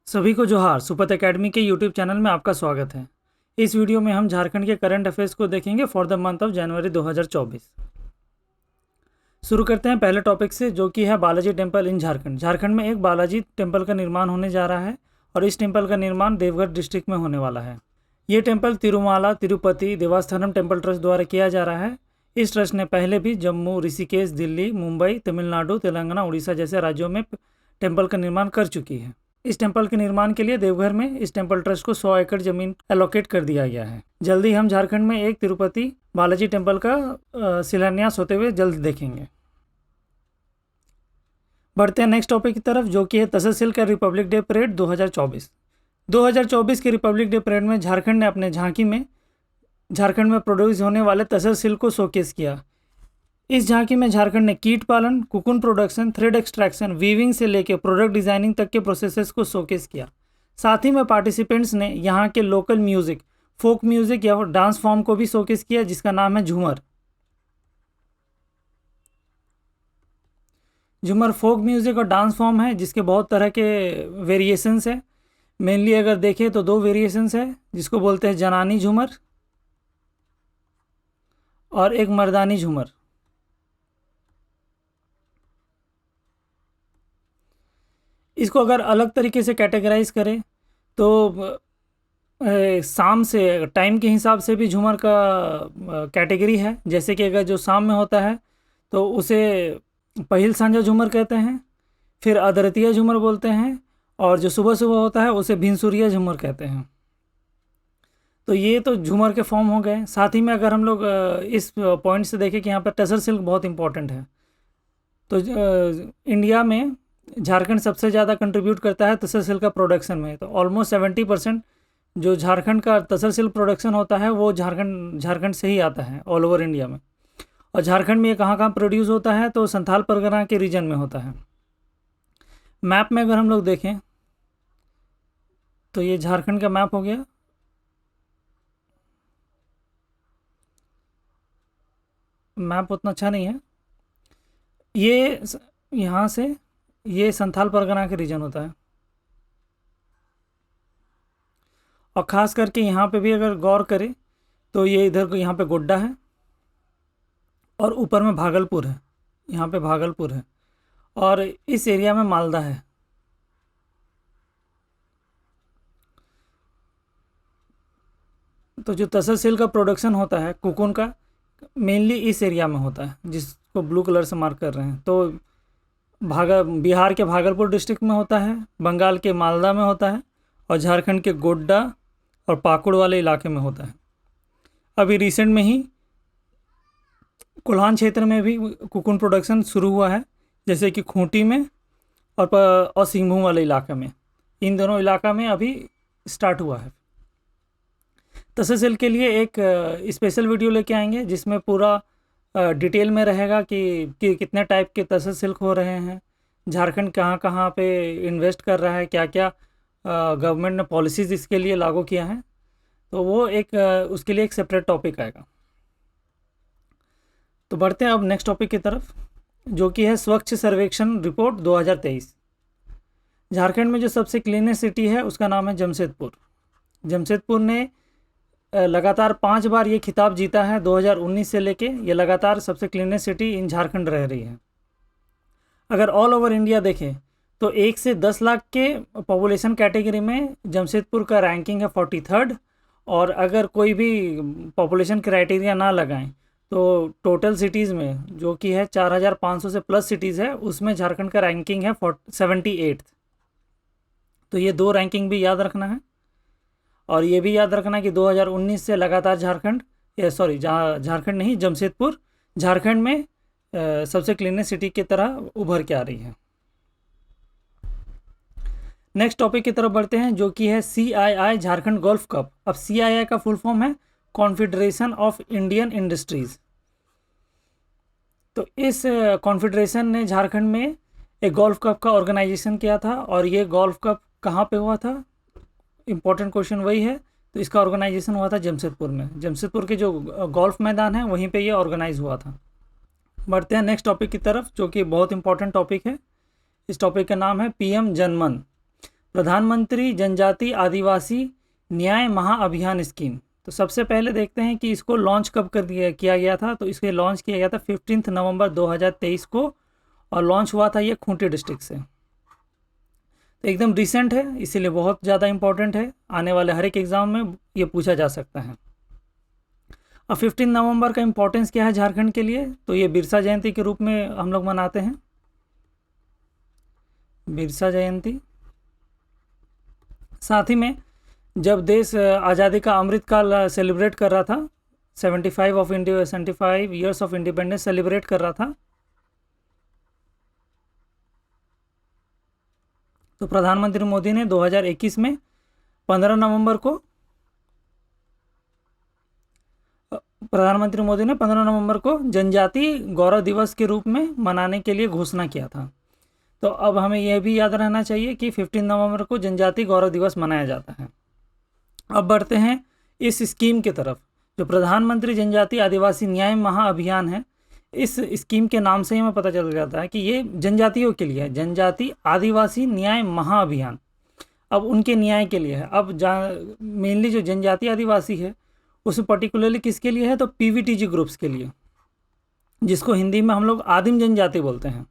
सभी को जोहार। सुपथ एकेडमी के यूट्यूब चैनल में आपका स्वागत है। इस वीडियो में हम झारखंड के करंट अफेयर्स को देखेंगे for the month of January 2024। शुरू करते हैं पहले टॉपिक से, जो कि है बालाजी टेम्पल इन झारखंड। झारखंड में एक बालाजी टेम्पल का निर्माण होने जा रहा है और इस टेम्पल का निर्माण देवघर डिस्ट्रिक्ट में होने वाला है। ये temple Tirumala Tirupati Devasthanam temple trust द्वारा किया जा रहा है। इस ट्रस्ट ने पहले भी जम्मू, ऋषिकेश, दिल्ली, मुंबई, तमिलनाडु, तेलंगाना, उड़ीसा जैसे राज्यों में टेम्पल का निर्माण कर चुकी है। इस टेम्पल के निर्माण के लिए देवघर में इस टेम्पल ट्रस्ट को 100 एकड़ जमीन एलोकेट कर दिया गया है। जल्दी हम झारखंड में एक तिरुपति बालाजी टेम्पल का शिलान्यास होते हुए जल्द देखेंगे। बढ़ते हैं नेक्स्ट टॉपिक की तरफ, जो कि है तक्षशिला का रिपब्लिक डे परेड 2024। 2024 के रिपब्लिक डे परेड में झारखंड ने अपने झांकी में झारखंड में प्रोड्यूस होने वाले तक्षशिला को शोकेस किया। इस झांकी में झारखंड ने कीट पालन, cocoon production, thread extraction, weaving से लेकर प्रोडक्ट डिजाइनिंग तक के प्रोसेसेस को शोकेस किया। साथ ही में पार्टिसिपेंट्स ने यहाँ के लोकल म्यूजिक, फोक म्यूजिक या डांस फॉर्म को भी शोकेस किया, जिसका नाम है झूमर। झूमर फोक म्यूजिक और डांस फॉर्म है जिसके बहुत तरह के वेरिएशंस है। मेनली अगर देखें तो दो वेरिएशंस है, जिसको बोलते हैं जनानी झूमर और एक मर्दानी झूमर। इसको अगर अलग तरीके से कैटेगराइज करें तो शाम से टाइम के हिसाब से भी झूमर का कैटेगरी है। जैसे कि अगर जो शाम में होता है तो उसे पहिल सांझा झूमर कहते हैं, फिर अदरतिया झूमर बोलते हैं, और जो सुबह सुबह होता है उसे भिनसुरिया झूमर कहते हैं। तो ये तो झूमर के फॉर्म हो गए। साथ ही में अगर हम लोग इस पॉइंट से देखें कि यहाँ पर टसर सिल्क बहुत इंपॉर्टेंट है, तो इंडिया में झारखंड सबसे ज़्यादा कंट्रीब्यूट करता है तसर सिल्क का प्रोडक्शन में। तो ऑलमोस्ट 70% जो झारखंड का तसर सिल्क प्रोडक्शन होता है वो झारखंड से ही आता है ऑल ओवर इंडिया में। और झारखंड में ये कहाँ कहाँ प्रोड्यूस होता है, तो संथाल परगना के रीजन में होता है। मैप में अगर हम लोग देखें तो ये झारखंड का मैप हो गया। मैप उतना अच्छा नहीं है। ये यहाँ से ये संथाल परगना के रीजन होता है, और ख़ास करके यहाँ पे भी अगर गौर करें तो ये इधर यहाँ पे गोड्डा है और ऊपर में भागलपुर है। यहाँ पे भागलपुर है और इस एरिया में मालदा है। तो जो तसर सिल्क का प्रोडक्शन होता है कुकुन का, मेनली इस एरिया में होता है, जिसको ब्लू कलर से मार्क कर रहे हैं। तो बिहार के भागलपुर डिस्ट्रिक्ट में होता है, बंगाल के मालदा में होता है, और झारखंड के गोड्डा और पाकुड़ वाले इलाके में होता है। अभी रिसेंट में ही कोल्हान क्षेत्र में भी कुकुन प्रोडक्शन शुरू हुआ है, जैसे कि खूंटी में और सिंहभूम वाले इलाके में। इन दोनों इलाका में अभी स्टार्ट हुआ है। तसर सिल्क के लिए एक स्पेशल वीडियो लेके आएंगे जिसमें पूरा डिटेल में रहेगा कि कितने टाइप के तसर सिल्क हो रहे हैं, झारखंड कहाँ कहाँ पे इन्वेस्ट कर रहा है, क्या क्या गवर्नमेंट ने पॉलिसीज़ इसके लिए लागू किया है। तो वो एक उसके लिए एक सेपरेट टॉपिक आएगा। तो बढ़ते हैं अब नेक्स्ट टॉपिक की तरफ, जो कि है स्वच्छ सर्वेक्षण रिपोर्ट 2023। झारखंड में जो सबसे क्लीनेस्ट सिटी है उसका नाम है जमशेदपुर। जमशेदपुर ने लगातार 5 बार ये खिताब जीता है। 2019 से लेके ये लगातार सबसे क्लीनेस्ट सिटी इन झारखंड रह रही है। अगर ऑल ओवर इंडिया देखें तो 1 से 10 लाख के पॉपुलेशन कैटेगरी में जमशेदपुर का रैंकिंग है 43rd। और अगर कोई भी पॉपुलेशन क्राइटेरिया ना लगाएं तो टोटल सिटीज़ में, जो कि है 4500 से प्लस सिटीज़ है, उसमें झारखंड का रैंकिंग है 78th। तो ये दो रैंकिंग भी याद रखना है। और ये भी याद रखना कि 2019 से लगातार झारखंड नहीं, जमशेदपुर झारखंड में सबसे क्लीनेस्ट सिटी की तरह उभर के आ रही है। नेक्स्ट टॉपिक की तरफ बढ़ते हैं, जो कि है CII झारखंड गोल्फ कप। अब CII का फुल फॉर्म है कॉन्फेडरेशन ऑफ इंडियन इंडस्ट्रीज। तो इस कॉन्फेडरेशन ने झारखंड में एक गोल्फ कप का ऑर्गेनाइजेशन किया था। और ये गोल्फ कप कहाँ पे हुआ था, इम्पोर्टेंट क्वेश्चन वही है। तो इसका ऑर्गेनाइजेशन हुआ था जमशेदपुर में। जमशेदपुर के जो गोल्फ मैदान है वहीं पे ये ऑर्गेनाइज हुआ था। बढ़ते हैं नेक्स्ट टॉपिक की तरफ, जो कि बहुत इंपॉर्टेंट टॉपिक है। इस टॉपिक का नाम है PM जनमन। प्रधानमंत्री जनजाति आदिवासी न्याय महाअभियान स्कीम। तो सबसे पहले देखते हैं कि इसको लॉन्च कब किया गया था। तो इसके लॉन्च किया गया था 15 नवंबर 2023 को, और लॉन्च हुआ था ये खूंटी डिस्ट्रिक्ट से। तो एकदम रिसेंट है, इसीलिए बहुत ज़्यादा इम्पोर्टेंट है, आने वाले हर एक एग्ज़ाम में ये पूछा जा सकता है। अब 15 नवंबर का इम्पोर्टेंस क्या है झारखंड के लिए? तो ये बिरसा जयंती के रूप में हम लोग मनाते हैं, बिरसा जयंती। साथ ही में जब देश आज़ादी का अमृत काल सेलिब्रेट कर रहा था, 75 ईयर्स ऑफ इंडिपेंडेंस सेलिब्रेट कर रहा था, तो प्रधानमंत्री मोदी ने 2021 में 15 नवंबर को जनजाति गौरव दिवस के रूप में मनाने के लिए घोषणा किया था। तो अब हमें यह भी याद रहना चाहिए कि 15 नवंबर को जनजाति गौरव दिवस मनाया जाता है। अब बढ़ते हैं इस स्कीम की तरफ। जो प्रधानमंत्री जनजाति आदिवासी न्याय महाअभियान है, इस स्कीम के नाम से ही हमें पता चल जाता है कि ये जनजातियों के लिए है, जनजाति आदिवासी न्याय महाअभियान। अब उनके न्याय के लिए है। अब मेनली जो जनजाति आदिवासी है उसमें पर्टिकुलरली किसके लिए है? तो पीवीटीजी ग्रुप्स के लिए, जिसको हिंदी में हम लोग आदिम जनजाति बोलते हैं,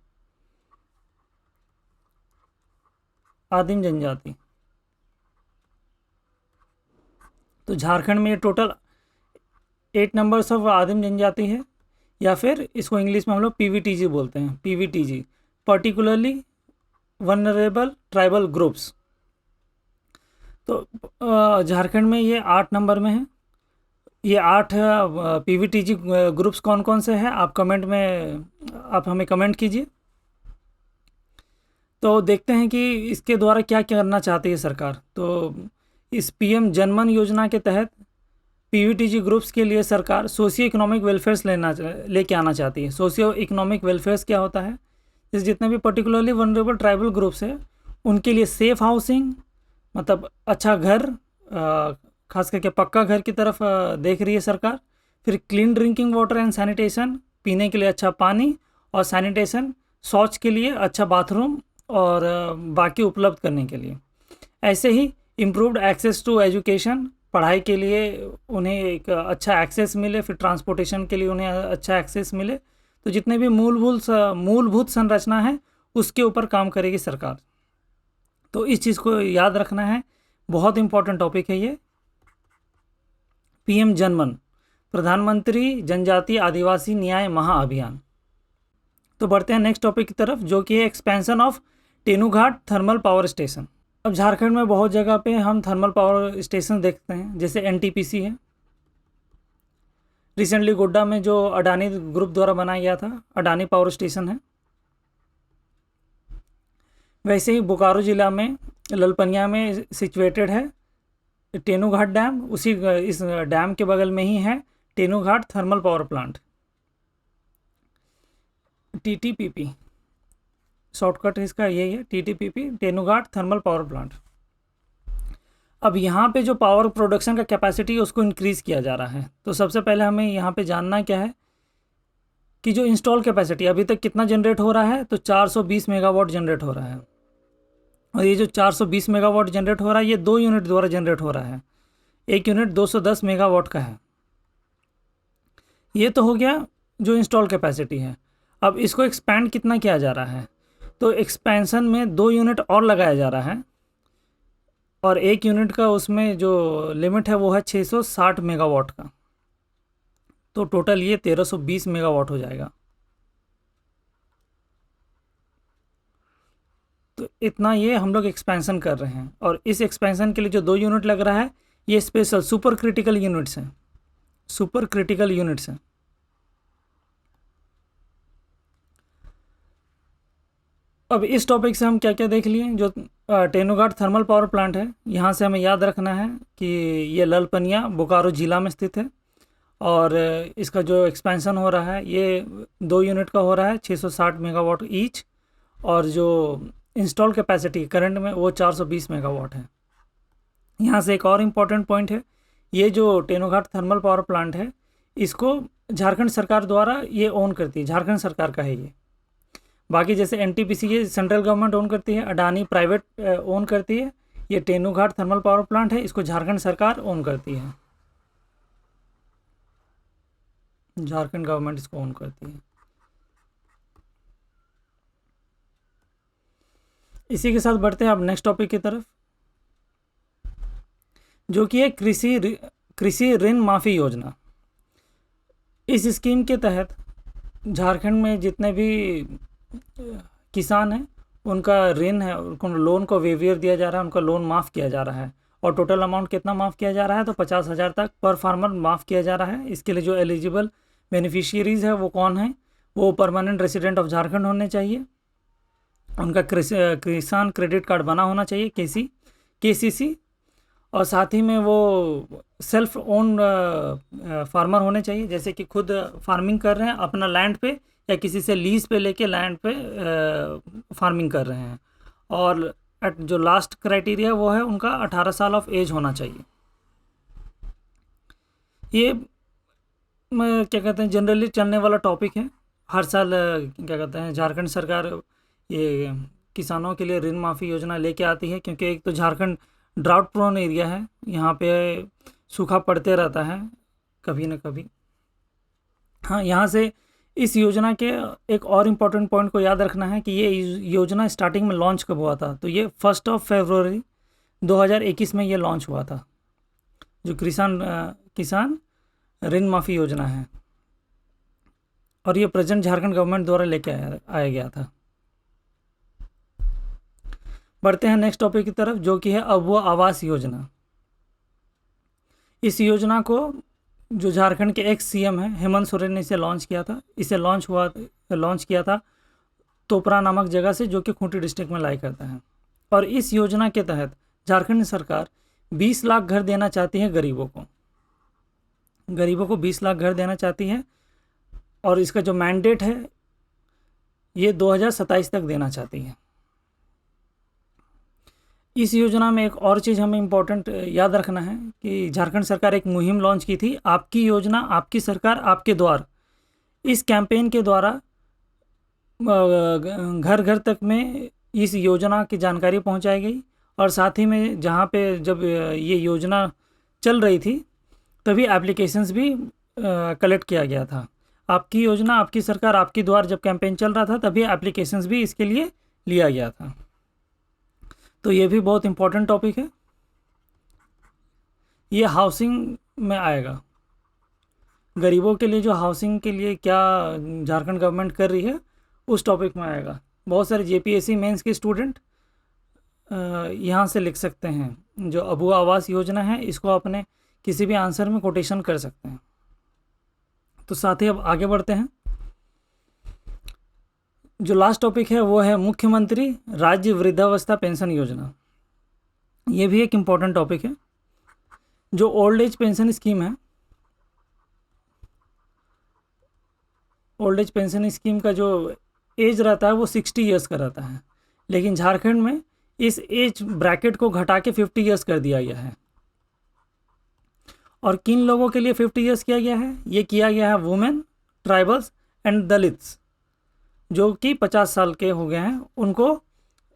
आदिम जनजाति। तो झारखंड में ये टोटल 8 नंबर्स ऑफ आदिम जनजाति है, या फिर इसको इंग्लिश में हम लोग पीवीटीजी बोलते हैं, PVTG, particularly vulnerable tribal groups. तो झारखंड में ये 8 नंबर में है। ये 8 पीवीटीजी ग्रुप्स कौन कौन से हैं? आप हमें कमेंट कीजिए। तो देखते हैं कि इसके द्वारा क्या करना चाहती है सरकार। तो इस पीएम जनमन योजना के तहत पीवीटीजी ग्रुप्स के लिए सरकार सोशियो इकोनॉमिक वेलफेयर्स लेके आना चाहती है। सोशियो इकोनॉमिक वेलफेयर्स क्या होता है? इस जितने भी पर्टिकुलरली वनरेबल ट्राइबल ग्रुप्स है उनके लिए सेफ हाउसिंग, मतलब अच्छा घर, खास करके पक्का घर की तरफ देख रही है सरकार। फिर clean drinking water and sanitation, पीने के लिए अच्छा पानी और सैनिटेशन, शौच के लिए अच्छा बाथरूम और बाकी उपलब्ध करने के लिए। ऐसे ही इम्प्रूव्ड एक्सेस टू एजुकेशन, पढ़ाई के लिए उन्हें एक अच्छा एक्सेस मिले, फिर ट्रांसपोर्टेशन के लिए उन्हें अच्छा एक्सेस मिले। तो जितने भी मूलभूत संरचना है उसके ऊपर काम करेगी सरकार। तो इस चीज़ को याद रखना है, बहुत इंपॉर्टेंट टॉपिक है ये। पीएम जनमन, प्रधानमंत्री जनजाति आदिवासी न्याय महाअभियान। तो बढ़ते हैं नेक्स्ट टॉपिक की तरफ, जो कि है expansion of Tenughat thermal power station. अब झारखंड में बहुत जगह पे हम थर्मल पावर स्टेशन देखते हैं, जैसे एनटीपीसी है। रिसेंटली गोड्डा में जो अडानी ग्रुप द्वारा बनाया गया था, अडानी पावर स्टेशन है। वैसे ही बोकारो ज़िला में ललपनिया में सिचुएटेड है तेनूघाट डैम। इस डैम के बगल में ही है Tenughat thermal power plant, TTPP, shortcut इसका यही है, TTPP, Tenughat thermal power plant. अब यहाँ पे जो पावर प्रोडक्शन का कैपेसिटी है उसको इंक्रीज़ किया जा रहा है। तो सबसे पहले हमें यहाँ पे जानना क्या है कि जो इंस्टॉल कैपेसिटी अभी तक कितना जनरेट हो रहा है, तो 420 मेगावाट जनरेट हो रहा है। और ये जो 420 मेगावाट जनरेट हो रहा है ये 2 यूनिट द्वारा जनरेट हो रहा है। एक यूनिट 210 मेगावाट का है। ये तो हो गया जो इंस्टॉल कैपेसिटी है। अब इसको एक्सपैंड कितना किया जा रहा है? तो एक्सपेंशन में 2 यूनिट और लगाया जा रहा है, और 1 यूनिट का उसमें जो लिमिट है वो है 660 मेगावाट का। तो टोटल ये 1320 मेगावाट हो जाएगा। तो इतना ये हम लोग एक्सपेंशन कर रहे हैं, और इस एक्सपेंशन के लिए जो 2 यूनिट लग रहा है ये स्पेशल सुपर क्रिटिकल यूनिट्स हैं, सुपर क्रिटिकल यूनिट्स हैं। अब इस टॉपिक से हम क्या क्या देख लिए? जो तेनूघाट थर्मल पावर प्लांट है, यहाँ से हमें याद रखना है कि ये ललपनिया बोकारो ज़िला में स्थित है, और इसका जो एक्सपेंशन हो रहा है ये 2 यूनिट का हो रहा है, 660 मेगावाट ईच, और जो इंस्टॉल कैपेसिटी करंट में वो 420 मेगावाट है। यहाँ से एक और इम्पॉर्टेंट पॉइंट है, ये जो तेनूघाट थर्मल पावर प्लांट है इसको झारखंड सरकार द्वारा ये ओन करती है, झारखंड सरकार का है ये। बाकी जैसे एनटीपीसी ये सेंट्रल गवर्नमेंट ओन करती है, अडानी प्राइवेट ओन करती है। ये तेनूघाट थर्मल पावर प्लांट है, इसको झारखंड सरकार ओन करती है, झारखंड गवर्नमेंट इसको ओन करती है। इसी के साथ बढ़ते हैं अब नेक्स्ट टॉपिक की तरफ, जो कि है कृषि ऋण माफ़ी योजना। इस स्कीम के तहत झारखंड में जितने भी किसान हैं उनका ऋण है, उनको लोन को वेवियर दिया जा रहा है, उनका लोन माफ़ किया जा रहा है। और टोटल अमाउंट कितना माफ़ किया जा रहा है, तो 50,000 तक पर फार्मर माफ़ किया जा रहा है। इसके लिए जो एलिजिबल बेनिफिशियरीज है वो कौन है, वो परमानेंट रेसिडेंट ऑफ झारखंड होने चाहिए, उनका किसान क्रेडिट कार्ड बना होना चाहिए, केसीसी, और साथ ही में वो सेल्फ ओन फार्मर होने चाहिए, जैसे कि खुद फार्मिंग कर रहे हैं अपना लैंड पे या किसी से लीज पे लेके लैंड पे फार्मिंग कर रहे हैं। और जो लास्ट क्राइटेरिया वो है उनका 18 साल ऑफ एज होना चाहिए। ये क्या कहते हैं जनरली चलने वाला टॉपिक है, हर साल क्या कहते हैं झारखंड सरकार ये किसानों के लिए ऋण माफ़ी योजना लेके आती है, क्योंकि एक तो झारखंड ड्राउट प्रोन एरिया है, यहाँ पे सूखा पड़ते रहता है कभी न कभी। हाँ, यहाँ से इस योजना के एक और इम्पोर्टेंट पॉइंट को याद रखना है कि ये योजना स्टार्टिंग में लॉन्च कब हुआ था, तो ये 1 फरवरी 2021 में ये लॉन्च हुआ था, जो किसान ऋण माफ़ी योजना है। और ये प्रेजेंट झारखंड गवर्नमेंट द्वारा लेके आया गया था। बढ़ते हैं नेक्स्ट टॉपिक की तरफ, जो कि है अबुआ आवास योजना। इस योजना को जो झारखंड के एक्स सीएम है हेमंत सोरेन ने इसे लॉन्च किया था। इसे लॉन्च किया था तोपरा नामक जगह से, जो कि खूंटी डिस्ट्रिक्ट में लाई करता है। और इस योजना के तहत झारखंड सरकार 20 लाख घर देना चाहती है गरीबों को 20 लाख घर देना चाहती है। और इसका जो मैंडेट है ये 2027 तक देना चाहती है। इस योजना में एक और चीज़ हमें इम्पोर्टेंट याद रखना है कि झारखंड सरकार एक मुहिम लॉन्च की थी, आपकी योजना आपकी सरकार आपके द्वार। इस कैंपेन के द्वारा घर घर तक में इस योजना की जानकारी पहुंचाई गई। और साथ ही में जहां पे जब ये योजना चल रही थी तभी एप्लीकेशंस भी कलेक्ट किया गया था। आपकी योजना आपकी सरकार आपकी द्वार जब कैंपेन चल रहा था तभी एप्लीकेशंस भी इसके लिए लिया गया था। तो ये भी बहुत इम्पोर्टेंट टॉपिक है, ये हाउसिंग में आएगा। गरीबों के लिए जो हाउसिंग के लिए क्या झारखंड गवर्नमेंट कर रही है उस टॉपिक में आएगा। बहुत सारे जेपीएससी मेंस के स्टूडेंट यहाँ से लिख सकते हैं, जो अबुआ आवास योजना है इसको अपने किसी भी आंसर में कोटेशन कर सकते हैं। तो साथ ही अब आगे बढ़ते हैं, जो लास्ट टॉपिक है वो है मुख्यमंत्री राज्य वृद्धावस्था पेंशन योजना। ये भी एक इम्पॉर्टेंट टॉपिक है। जो ओल्ड एज पेंशन स्कीम है, ओल्ड एज पेंशन स्कीम का जो एज रहता है वो 60 ईयर्स का रहता है, लेकिन झारखंड में इस एज ब्रैकेट को घटा के 50 ईयर्स कर दिया गया है। और किन लोगों के लिए 50 ईयर्स किया गया है, ये किया गया है वुमेन, ट्राइबल्स एंड दलित्स, जो कि 50 साल के हो गए हैं, उनको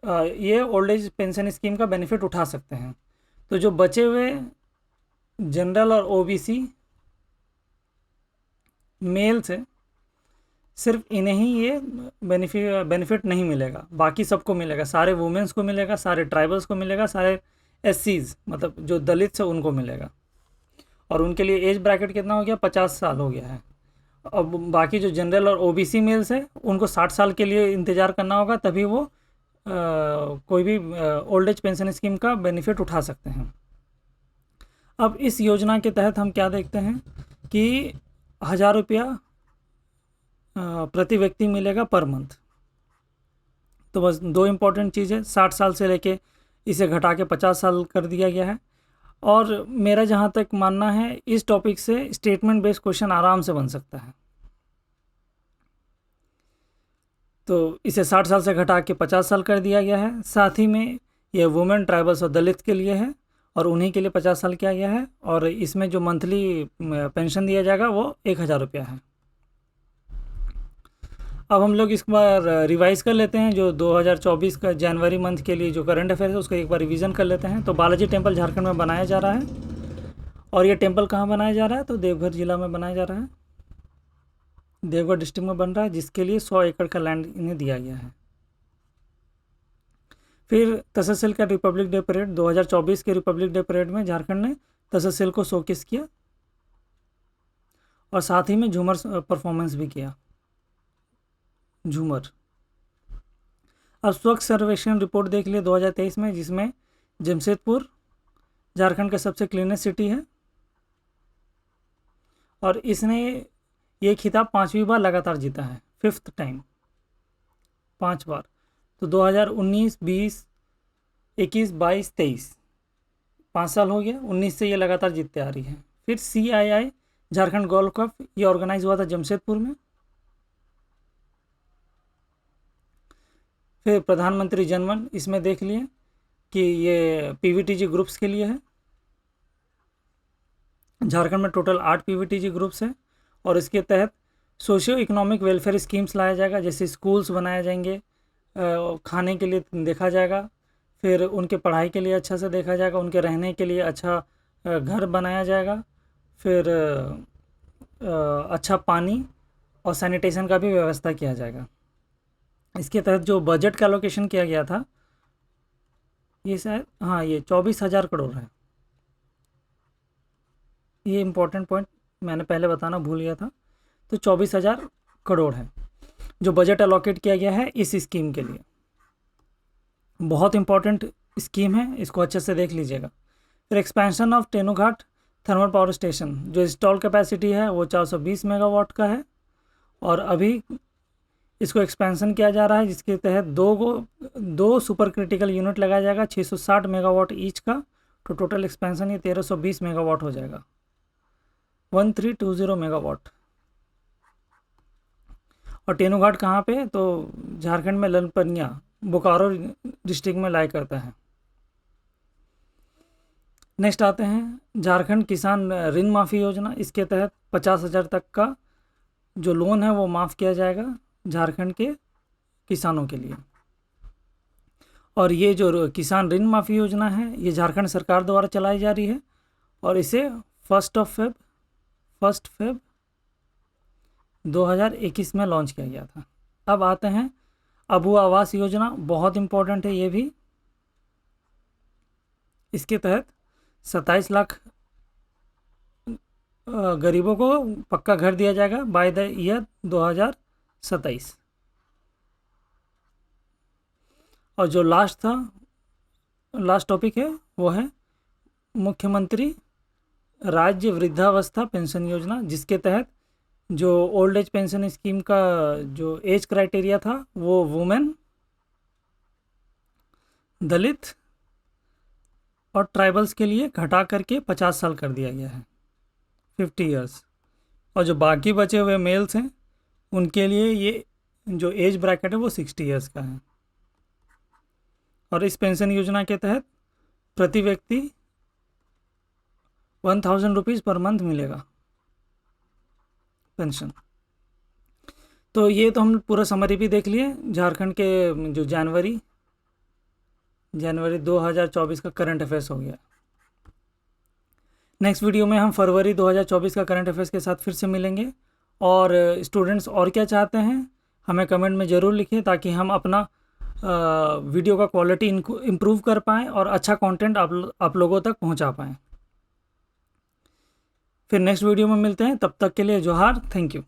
ये ओल्ड एज पेंशन स्कीम का बेनिफिट उठा सकते हैं। तो जो बचे हुए जनरल और ओबीसी मेल से सिर्फ इन्हें ही ये बेनिफिट नहीं मिलेगा, बाकी सबको मिलेगा, सारे वुमेन्स को मिलेगा, सारे ट्राइबल्स को मिलेगा, सारे एससीज मतलब जो दलित से उनको मिलेगा। और उनके लिए एज ब्रैकेट कितना हो गया, 50 साल हो गया है। अब बाकी जो जनरल और ओबीसी मेल्स है उनको 60 साल के लिए इंतज़ार करना होगा, तभी वो कोई भी ओल्ड एज पेंशन स्कीम का बेनिफिट उठा सकते हैं। अब इस योजना के तहत हम क्या देखते हैं कि 1000 रुपया प्रति व्यक्ति मिलेगा पर मंथ। तो बस दो इम्पॉर्टेंट चीज़ है, 60 साल से लेके इसे घटा के 50 साल कर दिया गया है। और मेरा जहाँ तक मानना है इस टॉपिक से स्टेटमेंट बेस्ड क्वेश्चन आराम से बन सकता है। तो इसे 60 साल से घटा के 50 साल कर दिया गया है। साथ ही में ये वुमेन, ट्राइबल्स और दलित के लिए है और उन्हीं के लिए 50 साल किया गया है। और इसमें जो मंथली पेंशन दिया जाएगा वो 1000 रुपया है। अब हम लोग इस बार रिवाइज कर लेते हैं जो 2024 का जनवरी मंथ के लिए जो करंट अफेयर है उसका एक बार रिवीजन कर लेते हैं। तो बालाजी टेम्पल झारखंड में बनाया जा रहा है, और ये टेम्पल कहाँ बनाया जा रहा है, तो देवघर जिला में बनाया जा रहा है, देवघर डिस्ट्रिक्ट में बन रहा है, जिसके लिए 100 एकड़ का लैंड इन्हें दिया गया है। फिर तक्षशिला का रिपब्लिक डे परेड 2024 के रिपब्लिक डे परेड में झारखंड ने तक्षशिला को शोकेस किया और साथ ही में झूमर परफॉर्मेंस भी किया, झूमर। अब स्वच्छ सर्वेक्षण रिपोर्ट देख लिए 2023 में, जिसमें जमशेदपुर झारखंड का सबसे क्लीनेस्ट सिटी है, और इसने ये खिताब 5वीं बार लगातार जीता है, 5th टाइम, 5 बार। तो 2019, 20, 21, 22, 23 5 साल हो गया, 19 से ये लगातार जीतते आ रही है। फिर CII झारखंड गोल्फ कप, ये ऑर्गेनाइज हुआ था जमशेदपुर में। फिर प्रधानमंत्री जनमन, इसमें देख लिए कि ये PVTG ग्रुप्स के लिए है। झारखंड में टोटल 8 PVTG ग्रुप्स है, और इसके तहत सोशियो इकोनॉमिक वेलफेयर स्कीम्स लाया जाएगा, जैसे स्कूल्स बनाए जाएंगे, खाने के लिए देखा जाएगा, फिर उनके पढ़ाई के लिए अच्छा से देखा जाएगा, उनके रहने के लिए अच्छा घर बनाया जाएगा, फिर अच्छा पानी और सैनिटेशन का भी व्यवस्था किया जाएगा। इसके तहत जो बजट का एलोकेशन किया गया था, ये शायद ये 24,000 करोड़ है। ये इम्पोर्टेंट पॉइंट मैंने पहले बताना भूल गया था। तो 24,000 करोड़ है जो बजट अलॉकेट किया गया है इस स्कीम के लिए। बहुत इंपॉर्टेंट स्कीम है, इसको अच्छे से देख लीजिएगा। फिर expansion of Tenughat thermal power station, जो इंस्टॉल कैपेसिटी है वो 420 मेगावाट का है, और अभी इसको एक्सपेंशन किया जा रहा है, जिसके तहत दो सुपर क्रिटिकल यूनिट लगाया जाएगा 660 मेगावाट ईच का। तो टोटल एक्सपेंशन ये 1320 मेगावाट हो जाएगा, 1320 मेगावाट। और तेनुघाट कहाँ पे, तो झारखंड में ललपनिया, बोकारो डिस्ट्रिक्ट में लाई करता है। नेक्स्ट आते हैं झारखंड किसान ऋण माफ़ी योजना। इसके तहत 50,000 तक का जो लोन है वो माफ़ किया जाएगा झारखंड के किसानों के लिए। और ये जो किसान ऋण माफ़ी योजना है ये झारखंड सरकार द्वारा चलाई जा रही है, और इसे 1 फेब 2021 में लॉन्च किया गया था। अब आते हैं अबू आवास योजना, बहुत इम्पोर्टेंट है ये भी। इसके तहत 27 लाख गरीबों को पक्का घर दिया जाएगा बाय द ईयर 2027। और जो लास्ट टॉपिक है वो है मुख्यमंत्री राज्य वृद्धावस्था पेंशन योजना, जिसके तहत जो ओल्ड एज पेंशन स्कीम का जो एज क्राइटेरिया था वो वुमेन, दलित और ट्राइबल्स के लिए घटा करके 50 साल कर दिया गया है, 50 इयर्स। और जो बाकी बचे हुए मेल्स हैं उनके लिए ये जो एज ब्रैकेट है वो 60 इयर्स का है। और इस पेंशन योजना के तहत प्रति व्यक्ति 1000 रुपीज़ पर मंथ मिलेगा पेंशन। तो ये तो हम पूरा समरी भी देख लिए झारखंड के जो जनवरी 2024 का करंट अफेयर्स हो गया। नेक्स्ट वीडियो में हम फरवरी 2024 का करंट अफेयर्स के साथ फिर से मिलेंगे। और स्टूडेंट्स और क्या चाहते हैं हमें कमेंट में ज़रूर लिखें, ताकि हम अपना वीडियो का क्वालिटी इम्प्रूव कर पाएँ और अच्छा कंटेंट आप लोगों तक पहुंचा पाएँ। फिर नेक्स्ट वीडियो में मिलते हैं, तब तक के लिए जोहार, थैंक यू।